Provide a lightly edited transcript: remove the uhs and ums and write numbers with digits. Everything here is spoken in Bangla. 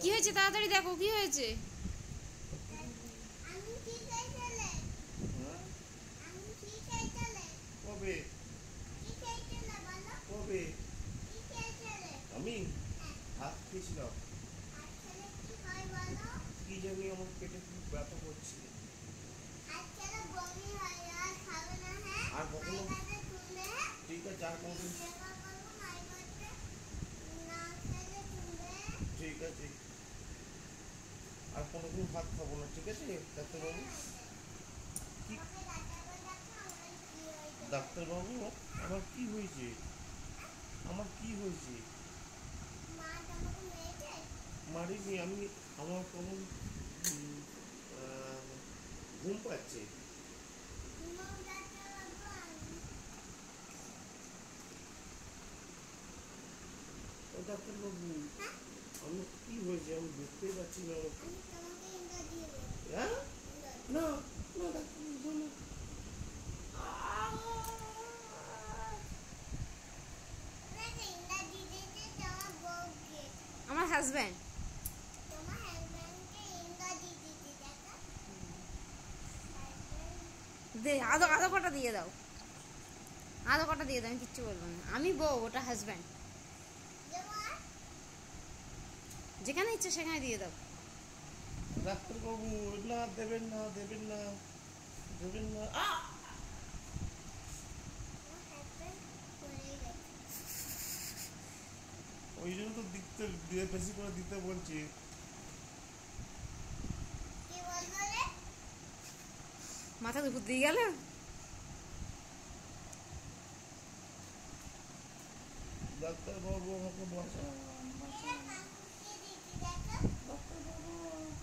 কি হয়েছে তাড়াতাড়ি দেখো কি হয়েছে। আমি ভাত খেয়েছিলাম, কি জানি আমার পেটে খুব ব্যথা করছে। আর কখনো ঠিক আছে, আর কখনো ঠিক আছে, আর কোনোদিন ভাত খাবো না, ঠিক আছে ডাক্তারবাবু? কি ডাক্তারবাবু, আমার কি হয়েছে? আমার কি হয়েছে? মারিনি আমি, আমার কেমন ঘুম পাচ্ছে। ও ডাক্তারবাবু, আমার কি হয়েছে আমি বুঝতেই পারছি না। হ্যাঁ, না না ডাক্তারবাবু না। আমার হাজব্যান্ড। দে আধো আধো কটা দিয়ে দাও, আধো কটা দিয়ে দাও, আমি কিচ্ছু বলবো না। আমি বউ, ওটা হাজব্যান্ড। যেখানে ইচ্ছে সেখানে দিয়ে দাও। ডাক্তারবাবু না, দেবেন না, দেবেন না, দেবেন না। ওই জন্য তো দিতে বেশি করে দিতে বলছি। মাথা দুপুর দিয়ে গেল। ডাক্তারবাবু আমাকে